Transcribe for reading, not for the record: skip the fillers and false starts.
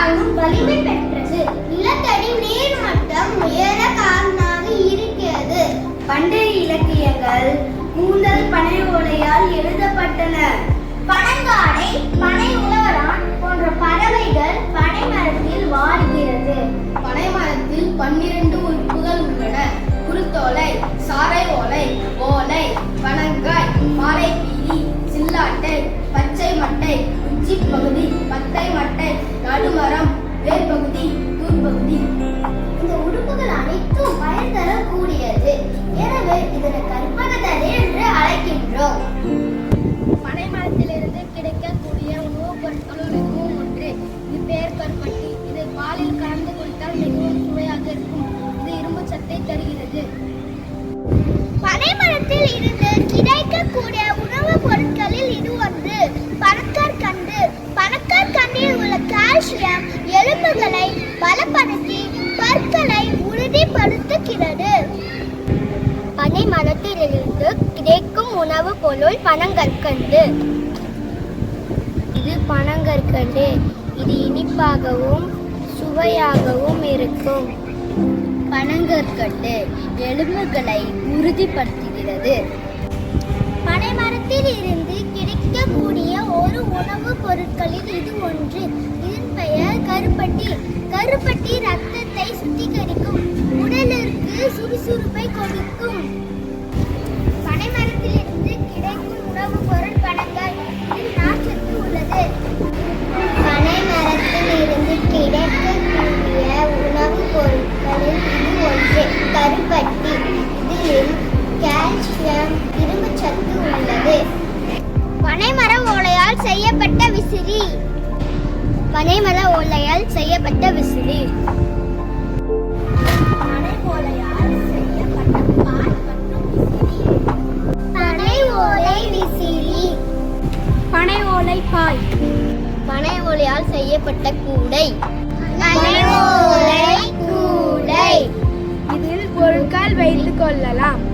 தாங்கும் வலிமை பெற்றது. நிலத்தடி நீர் மட்டம் உயர காரணமாக இருக்கிறது. பண்டைய இலக்கியங்கள் கூந்தல் பனை ஓலையால் எழுதப்பட்டன. பனங்காடை, பனை உழவரான் போன்ற பறவைகள் பனை மரத்தில் வாழ்கிறது. பனை மரத்தில் 12 உறுப்புகள் உள்ளன. குருத்தோலை, சாறை ஓலை, ஓலை, பனங்காய், மாலைக்கீரி, சில்லாட்டை, பச்சை மட்டை, உச்சி பகுதி, பத்தை மட்டை, நடுமரம், வேர்பகுதி, தூர்பகுதி. இந்த உறுப்புகள் அனைத்தும் பயன் தரக்கூடியது. எனவே இதனை கற்பகத்தடி என்று அழைக்கின்றோம். பனை மரத்திலிருந்து கிடைக்கக்கூடிய உணவுப் பொருட்களுள் இதுவும் ஒன்று. இது பெயர் கருப்பட்டி. இது பாலில் கலந்து குடித்தால் மிகவும் சுவையாக இருக்கும். இது இரும்பு சத்தை தருகிறது. பனை மரத்தில் இருந்து கிடைக்கக்கூடிய உணவுப் பொருட்களில் இது ஒன்று. பனக்கற்கண்டு. பனக்கற்கண்டில் உள்ள கால்சியம் எலும்புகளை பலப்படுத்தி பற்களை உறுதிப்படுத்துகிறது. பனை மரத்திலிருந்து கிடைக்கும் உணவுப் பொருள் பனங்கற்கண்டு. இது பனங்கற்கண்டு. இது இனிப்பாகவும் சுவையாகவும் இருக்கும். பனங்கற்கண்டு எலும்புகளை உறுதிப்படுத்துகிறது. பனை மரத்தில் இருந்து கிடைக்கக்கூடிய ஒரு உணவுப் பொருட்களில் இது ஒன்று. இதன் பெயர் கருப்பட்டி. கருப்பட்டி ரத்தத்தை சுத்திகரிக்கும். உடலிற்கு சுறுசுறுப்பை கொடுக்கும். பனை மரத்திலிருந்து கிடைக்கும் உணவுப் பொருள் பனங்காய். இதில் நார்ச்சத்து உள்ளது. பனை மரத்தில் இருந்து கிடைக்கக்கூடிய உணவுப் பொருட்களில் இது ஒன்று. கருப்பட்டி. இதில் கால்சியம் இரும்பு சத்து உள்ளது. பனைமர ஓலையால் செய்யப்பட்ட விசிறி. பனைமர ஓலையால் செய்யப்பட்ட விசிறி. பனை ஓலையால் செய்யப்பட்ட பாய் மற்றும் விசிறி. பனை ஓலை விசிறி. பனை ஓலை பாய். பனை ஓலையால் செய்யப்பட்ட கூடை. பனை ஓலை கூடை. இதில் பொருட்கள் வைத்துக் கொள்ளலாம்.